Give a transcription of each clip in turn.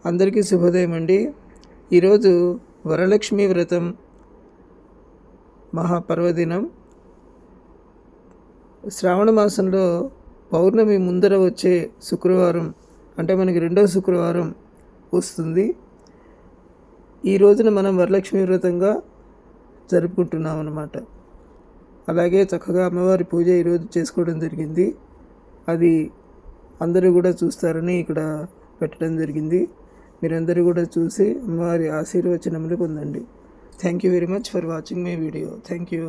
అందరికీ శుభోదయం అండి. ఈరోజు వరలక్ష్మి వ్రతం మహాపర్వదినం. శ్రావణ మాసంలో పౌర్ణమి ముందర వచ్చే శుక్రవారం, అంటే మనకి రెండవ శుక్రవారం వస్తుంది. ఈ రోజున మనం వరలక్ష్మి వ్రతంగా జరుపుకుంటున్నాం అన్నమాట. అలాగే చక్కగా అమ్మవారి పూజ ఈరోజు చేసుకోవడం జరిగింది. అది అందరూ కూడా చూస్తారని ఇక్కడ పెట్టడం జరిగింది. మీరందరూ కూడా చూసి అమ్మవారి ఆశీర్వచనములు పొందండి. Thank you very much for watching my video. Thank you.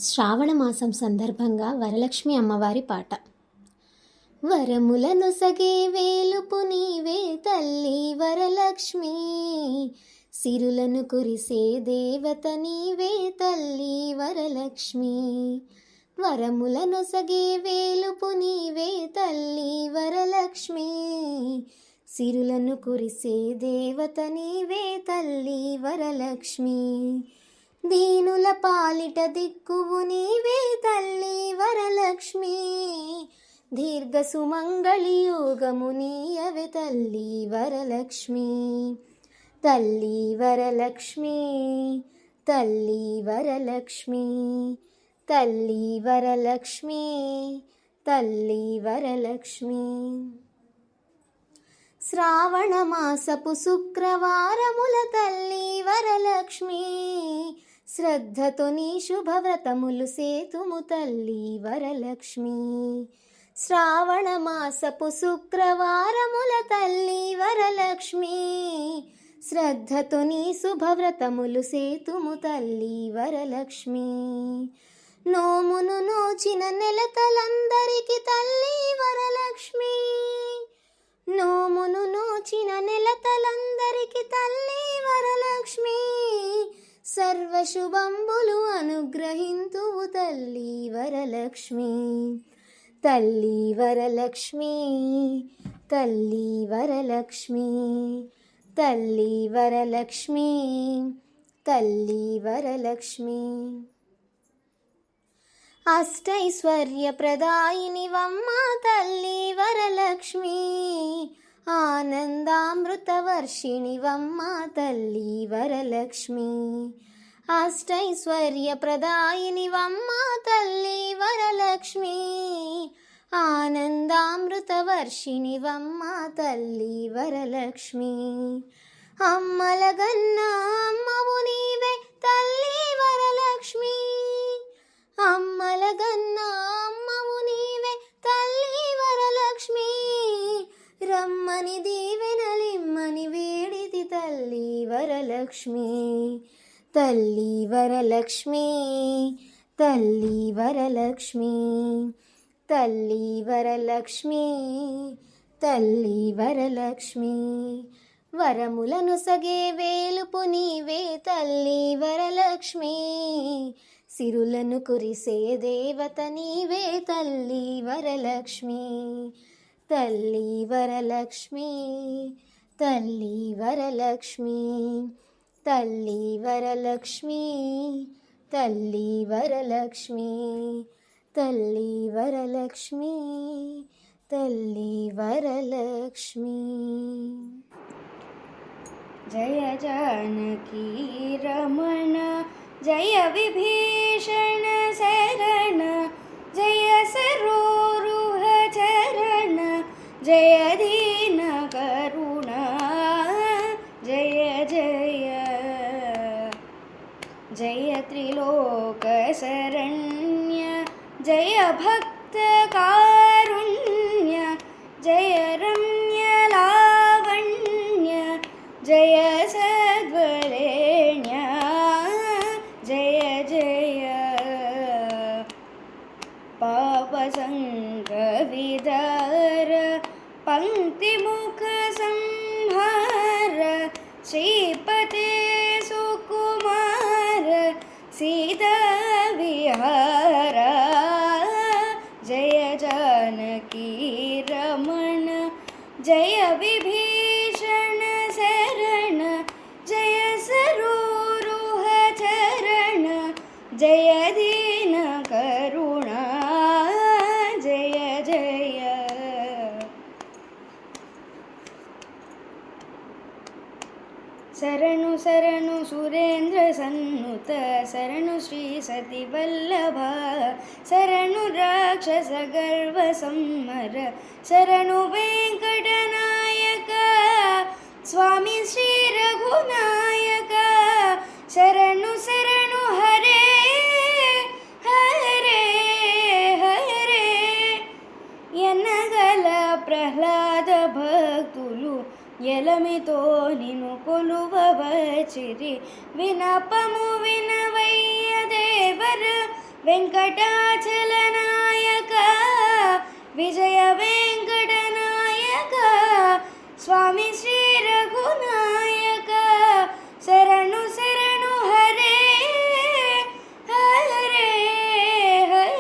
Shravana మాసం సందర్భంగా వరలక్ష్మి అమ్మవారి పాట. వరములను సగే వేలుపు నీవే తల్లి వరలక్ష్మి, సిరులను కురిసే దేవత నీవే తల్లి వరలక్ష్మి. వరములను సగే వేలుపు నీవే తల్లి వరలక్ష్మి, సిరులను కురిసే దేవత నీవే తల్లి వరలక్ష్మి. దీనుల పాలిట దిక్కువు నీవే తల్లి వరలక్ష్మి, దీర్ఘ సుమంగళి యోగము నీయవే తల్లి వరలక్ష్మి. తల్లి వరలక్ష్మి, తల్లి వరలక్ష్మి, తల్లి వరలక్ష్మి, తల్లి వరలక్ష్మి. శ్రావణ మాసపు శుక్రవారముల తల్లి వరలక్ష్మి, శ్రద్ధతో నీ శుభవ్రతములు సేతుము తల్లి వరలక్ష్మి. శ్రావణ మాసపు శుక్రవారముల తల్లి వరలక్ష్మి, శ్రద్ధతో నీ శుభవ్రతములు సేతుము తల్లి వరలక్ష్మి. నోమును నోచిన నెలతలందరికి తల్లి వరలక్ష్మి, నోమును నోచిన నెలతలందరికి తల్లి వరలక్ష్మి. సర్వశుభంబులు అనుగ్రహింతువు తల్లి వరలక్ష్మి. తల్లి వరలక్ష్మి, తల్లి వరలక్ష్మి, తల్లి వరలక్ష్మి, తల్లి వరలక్ష్మి. అష్టైశ్వర్యప్రదాయినివమ్మ తల్లి వరలక్ష్మి, ఆనందామృతవర్షిణివమ్మ తల్లి వరలక్ష్మి. అష్టైశ్వర్యప్రదాయినివమ్మ తల్లి వరలక్ష్మి, ఆనందామృతవర్షిణివమ్మ తల్లి వరలక్ష్మి. అమ్మలగన్న అమ్మవు నీవే తల్లి వరలక్ష్మి, అమ్మలగన్న అమ్మవు నీవే తల్లి వరలక్ష్మి. రమ్మని దీవెనలిమ్మని వేడితి తల్లి వరలక్ష్మి. తల్లి వరలక్ష్మి, తల్లి వరలక్ష్మి, తల్లి వరలక్ష్మి, తల్లి వరలక్ష్మి. వరములను సగే వేలుపు నీవే తల్లి వరలక్ష్మి, సిరులను కురిసే దేవత నీవే తల్లి వరలక్ష్మి. తల్లి వరలక్ష్మి, తల్లి వరలక్ష్మి, తల్లి వరలక్ష్మి, తల్లి వరలక్ష్మి, తల్లి వరలక్ష్మి, తల్లి వరలక్ష్మి. జయ జానకీ రమణ, జయ విభీషణ శరణ, జయ సరోరుహ చరణ, జయ దీన కరుణ, జయ జయ జయ త్రిలోక శరణ్య, జయ భక్త కారుణ్య, జయ రమ్య లావణ్య, జయ సద్వరేణ్య, జయ జయ పాప సంగవిదార, పంక్తిముఖ సంహార, శ్రీపతే సుకుమార, సీతా విహార, జయ జానకీ రమణ, జయ విభీషణ శరణ, జయ సరోరుహ చరణ, జయ దీన కరుణ, జయ జయ శరణు శరణు సురేంద్ర సన్నుత, శరణు శ్రీ సతి వల్లభ, శరణు రాక్షస గర్వ సంహర, శరణు వెంకటనాయక, స్వామి శ్రీ రఘునాయక, శరణు శరణు హరే హరే హరే. ఎన్నగల ప్రహ్లాద భక్తులు ఎలమితో నిను కొలువవచిరి, వినపము వినవయ్య దేవర, వెంకటాచల నాయక, విజయ వెంకటనాయక, స్వామి శ్రీ రఘునాయక, శరణు శరణు హరే హరే హరే.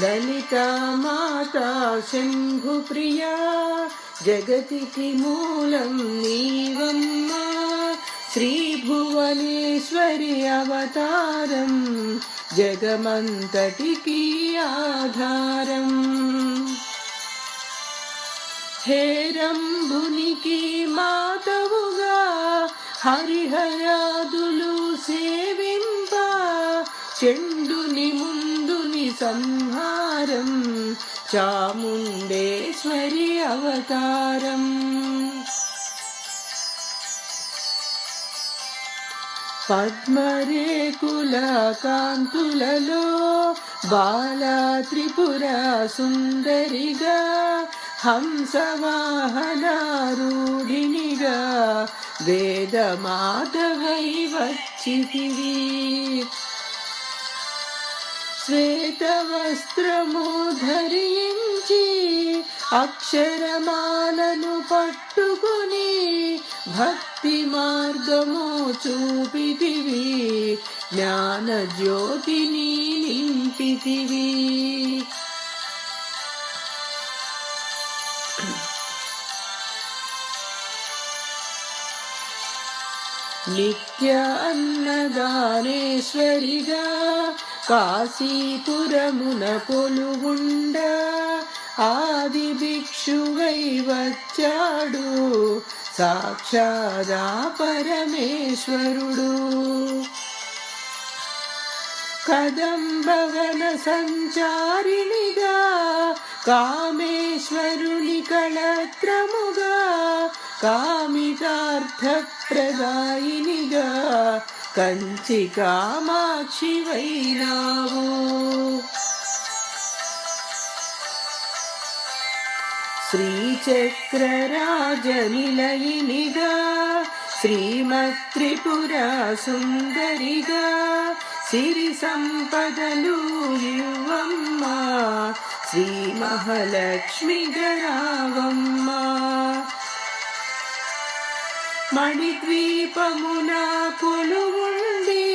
లలితా మాతా శంభుప్రియా, జగతికి మూలం నీవమ్మా, శ్రీభువనేశ్వరి అవతారం, జగమంతటికి ఆధారం. హేరంభునికి మాతవుగా హరిహరాదులు సేవింప చెండుని ముందుని సంహారం చాముండేశ్వరి అవతారం. పద్మరేకుల కాంతులలో బాలా త్రిపుర సుందరిగా హంసవాహనారూఢినిగా వేదమాతవై వచ్చితివి. శ్వేతవస్త్రము ధరించి అక్షరమాలను పట్టుకుని భక్తి మార్గము చూపితివి, జ్ఞాన జ్యోతిని నింపితివి. నిత్య అన్నదానేశ్వరిగా కాశీపురమున కొలువుండ ఆది భిక్షువై వచ్చాడు సాక్షాదా పరమేశ్వరుడు. కదంబవన సంచారిణిగా కామేశ్వరుని కళత్రముగా కామితార్థప్రదాయినిగా కంచి కామాక్షి వైనావు. శ్రీచక్రరాజనిలయినిగా శ్రీమత్త్రిపుర సుందరిగా సిరి సంపదలు ఇవ్వమ్మ శ్రీ మహాలక్ష్మి గరావమ్మ. మణిద్వీపమున కొలువుండి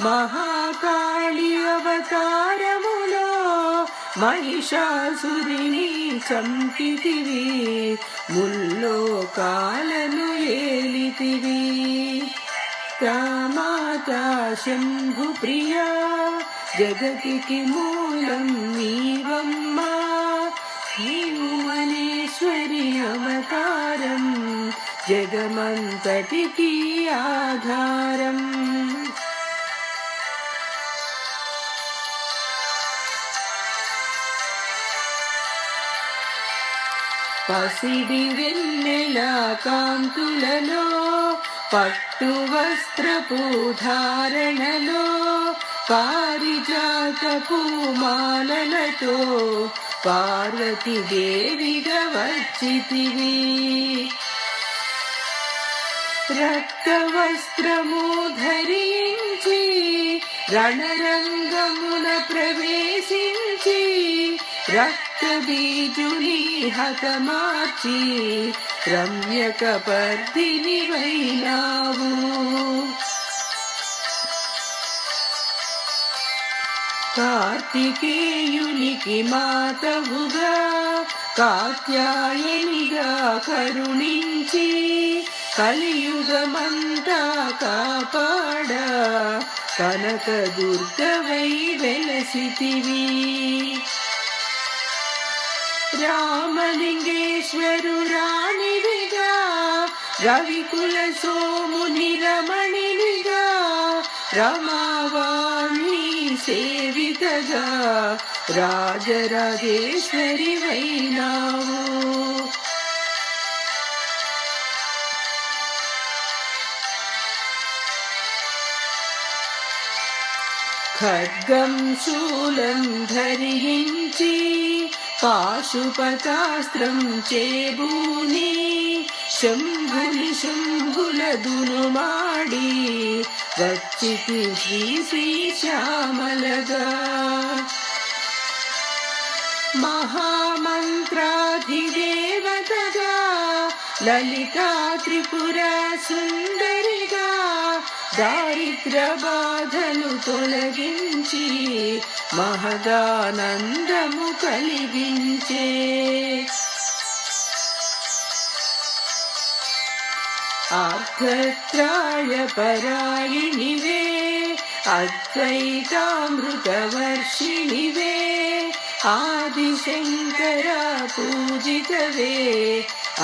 మహాకాళి అవతారములో మహిషాసురిని చంపితివి, ముల్లోకాలను ఏలితివి. మాతా శంభు ప్రియా జగతికి మూలం నీవమ్మ, భీమనేశ్వరి అవతారం జగమంతటికి ఆధారం. పసిడి వెన్నెల కాంతులలో పట్టు వస్త్రపు ధారణలో పారిజాత పూమాలలతో పార్వతీదేవిగా వచ్చితివి. రక్త వస్త్రము ధరించి రణరంగమున ప్రవేశించి రక్త బీజుని హతమార్చి రమ్యక పర్దిని వైనావు. కార్తికేయునికి మాతవుగా కాత్యాయనిగా కరుణించి కలియుగమంతా కాపాడ కనక దుర్గవై వెలసితివి. రామలింగేశ్వరు రాణివిగా రవికుల సోముని రమణినిగా రమావాణి సేవితగా రాజరాజేశ్వరి వైనావు. ఖడ్గం శూలం ధరించి పాశుపతాస్త్రం చేబూని శంభుల దునుమాడి వచ్చితి శ్రీ శ్యామలగా. మహామంత్రాధిదేవతగా లలితా త్రిపుర సుందరిగా దారిద్ర బాధలు తొలగించి మహదానందము కలిగించే. ఆర్ధత్రాయ పరాయణివే అద్వైతామృతవర్షిణివే ఆదిశంకర పూజితవే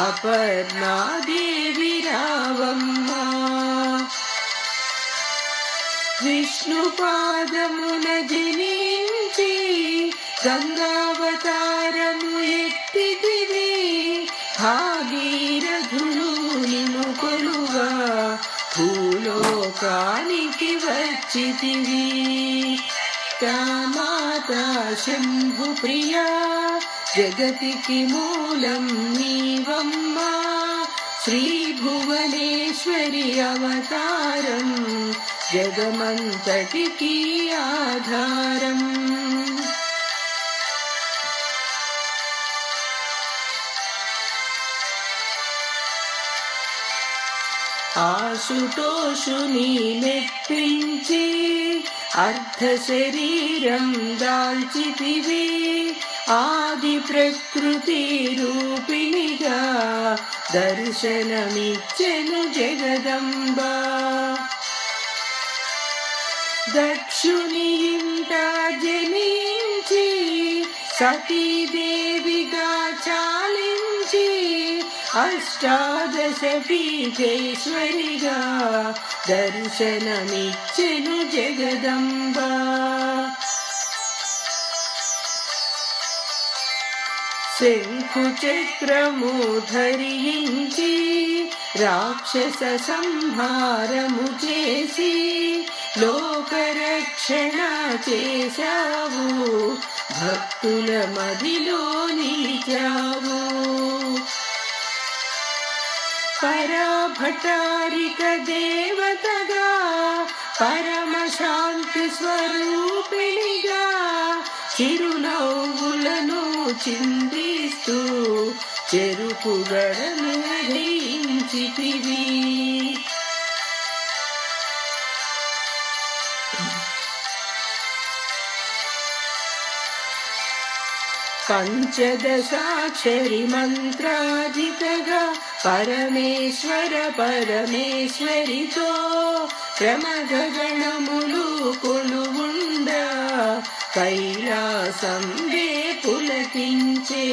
అపర్ణాదేవి రావమ్మా. విష్ణుపాదమున జనించి గంగావతారము ఎత్తితివి, భాగీరథులు నిన్ను కొలువా భూలోకానికి వచ్చితివి. మాతా శంభు ప్రియా జగతికి మూలం నీవమ్మా, శ్రీ భువనేశ్వరి అవతారం జగమంతటికి ఆధారం. ఆశుతోషుని మెప్పించి అర్ధ శరీరం దాల్చితివి, ఆది ప్రకృతి రూపిణిగా దర్శనమిచ్చెను జగదంబా. దక్షుని ఇంట జనించి సతీదేవిగా చాలించి అష్టాదశ పీఠేశ్వరిగా దర్శనమిచ్చెను జగదంబా. శంఖు చక్రము ధరించి రాక్షస సంహారము చేసి లోకరక్షణ చేశావు, భక్తుల మదిలో నిలిచావు. పరాభటారిక దేవతగా పరమ శాంతి స్వరూపిణిగా చిరునవ్వులను చిందిస్తూ చెరుకు గడను ధరించితివి. పంచదశాక్షరి మంత్రాజితగా పరమేశ్వర పరమేశ్వరితో ప్రమదగణములు కొలువుండా కైలాసం పులకించే.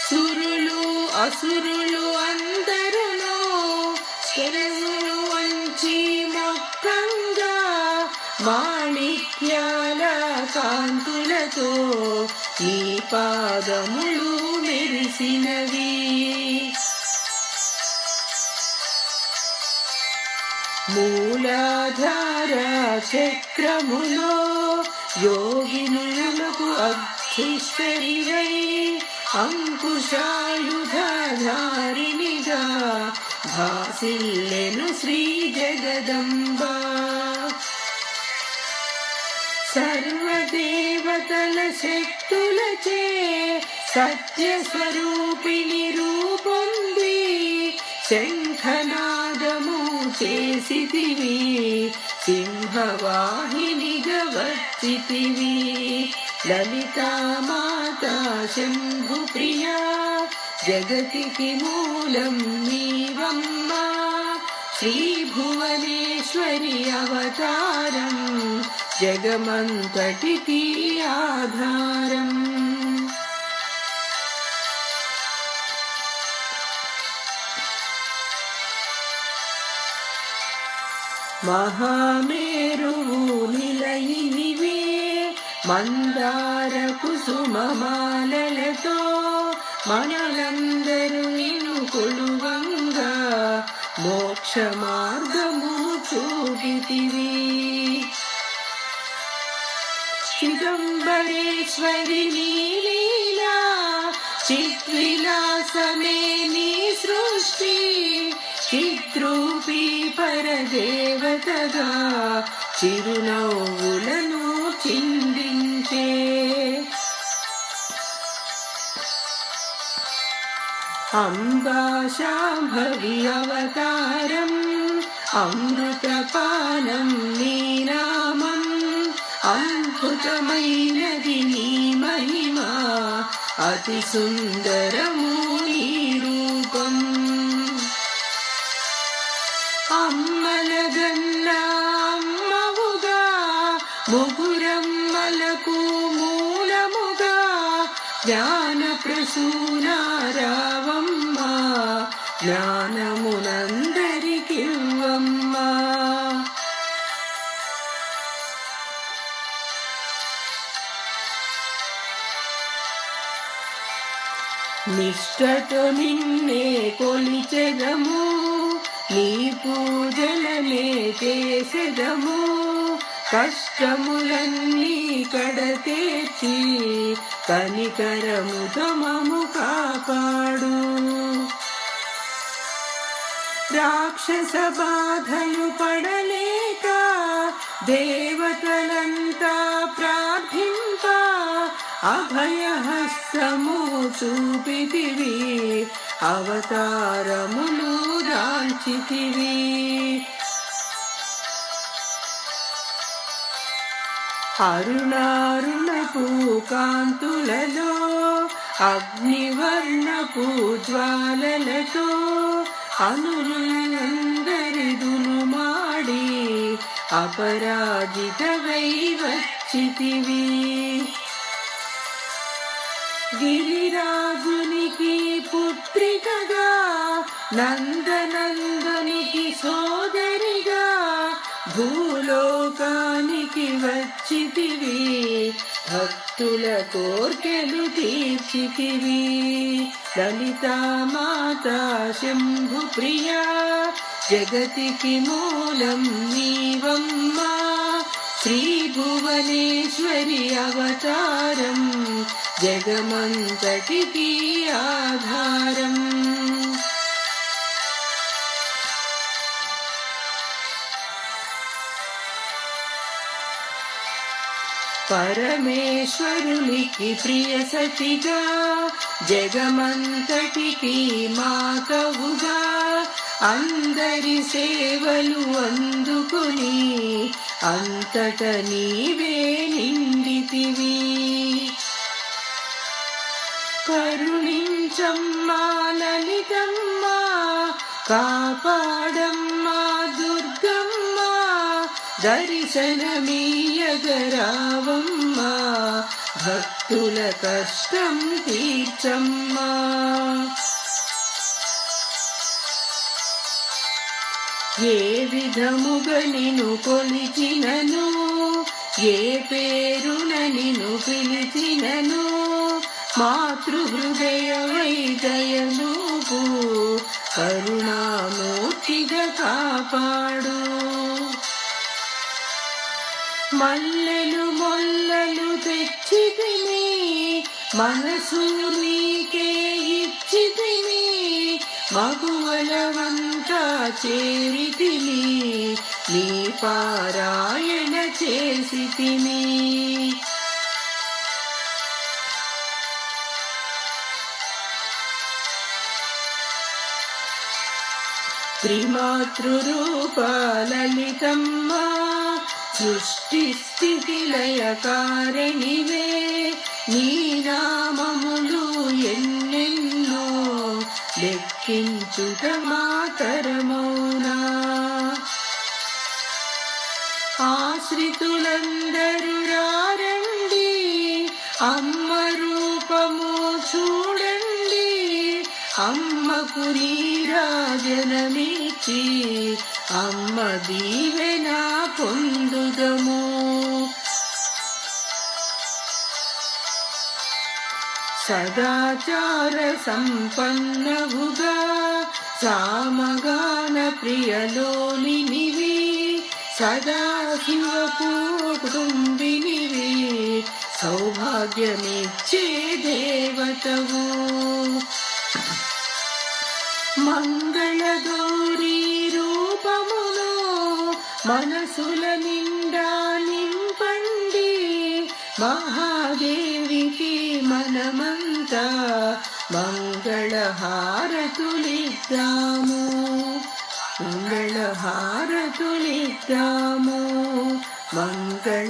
సురులు అసురులు అందరును శరణు వంచి మొక్కంగా మాణిక్యాల కాంతులతో నీ పాదములు మెరిసినవి. మూలాధార చక్రములో యోగినులకు అధిష్ఠరివై అంకుశాయుధారినిగా భాసిల్లెను శ్రీ జగదంబా. సర్వదేవతల శక్తులచే సత్యస్వరూపిణి రూపొంది శంఖనాదము చేసితివి, సింహవాహినిగా వచ్చితివి. లలితా మాతా శంభు ప్రియా జగతికి మూలం నీవమ్మా, శ్రీ భువనేశ్వరి అవతారం జగమంతటికి ఆధారం. మహామేరువు నిలయినివే మందార కుసుమమాలలతో మనలందరూ నిన్ను కొలువంగా మోక్ష మార్గము చూపితివి. చిదంబరేశ్వరి లీలా చిద్విలాసమే నీ సృష్టి, చిద్రూపీ పరదేవతగా చిరునవ్వులను చిందించే. అంబా శాంభవి అవతారం అమృతపానం నీ నామం, అద్భుతమైనది నీ మహిమ అతి సుందరము నీ రూపం. అమ్మలగన్నా అమ్మవుగా ముగురమ్మలకు జ్ఞానమునందరికివ్వమ్మా. నిష్టతో నిన్నే కొలిచెదము, నీ పూజలనే చేసెదము. కష్టములన్నీ కడతేర్చి కనికరముతో మము కాపాడు. రాక్షస బాధలు పడలేక దేవతలంతా ప్రార్థింప అభయహస్తము చూపితివి, అవతారములు దాల్చితివి. అరుణారుణపు కాంతులలో అగ్నివర్ణపు జ్వాలలతో అనులందరిదును మాడి అపరాజితవై వచ్చితివి. గిరిరాజునికి పుత్రికగా నందనందునికి సోదరిగా భూలోకానికి వచ్చితివి, భక్తుల కోర్కెలు తీర్చితివి. లలితామాతా శంభు ప్రియా జగతికి మూలం నీవమ్మా. శ్రీ భువనేశ్వరి అవతారం జగమంతటికి ఆధారం. పరమేశ్వరునికి ప్రియ సతిగా జగమంతటికి మాతవుగా అందరి సేవలు అందుకుని అంతట నీవే నిండితివి. కరుణించమ్మా లలితమ్మా, కాపాడమ్మా దుర్గమ్మా, దర్శనమీయగరావమ్మా, భక్తుల కష్టం తీర్చమ్మా. ఏ విధముగా నిన్ను కొలిచినను, ఏ పేరున నిన్ను పిలిచినను, మాతృహృదయమై దయనూపు, కరుణామూర్తిగా కాపాడు. మల్లెలు మొల్లలు తెచ్చితిని, మనసు నీకే ఇచ్చితిని, మగువలవంతా చేరితిని, నీ పారాయణ చేసితిని. త్రిమాతృరూప లలితమ్మా, సృష్టి స్థితి లయ కారణివే, నీ నామములు ఎన్నెన్నో లెక్కించుట మాతరమౌనా. ఆశ్రితులందరూ రారండి, అమ్మ రూపము చూడండి, అమ్మకు నీరాజనమిచ్చి అమ్మ దీవెన పొందుదము. సదాచార సంపన్నవుగా సామగాన ప్రియలోలినివి, సదాశివ కుటుంబినివి, సౌభాగ్యమిచ్చే దేవతవు. మంగళగౌరీ రూపమును మనసుల నిండా నింపండి, మహాదేవికి మనమంతా మంగళహారతులిద్దాము, మంగళహారతులిద్దాము, మంగళహారతులిద్దాము.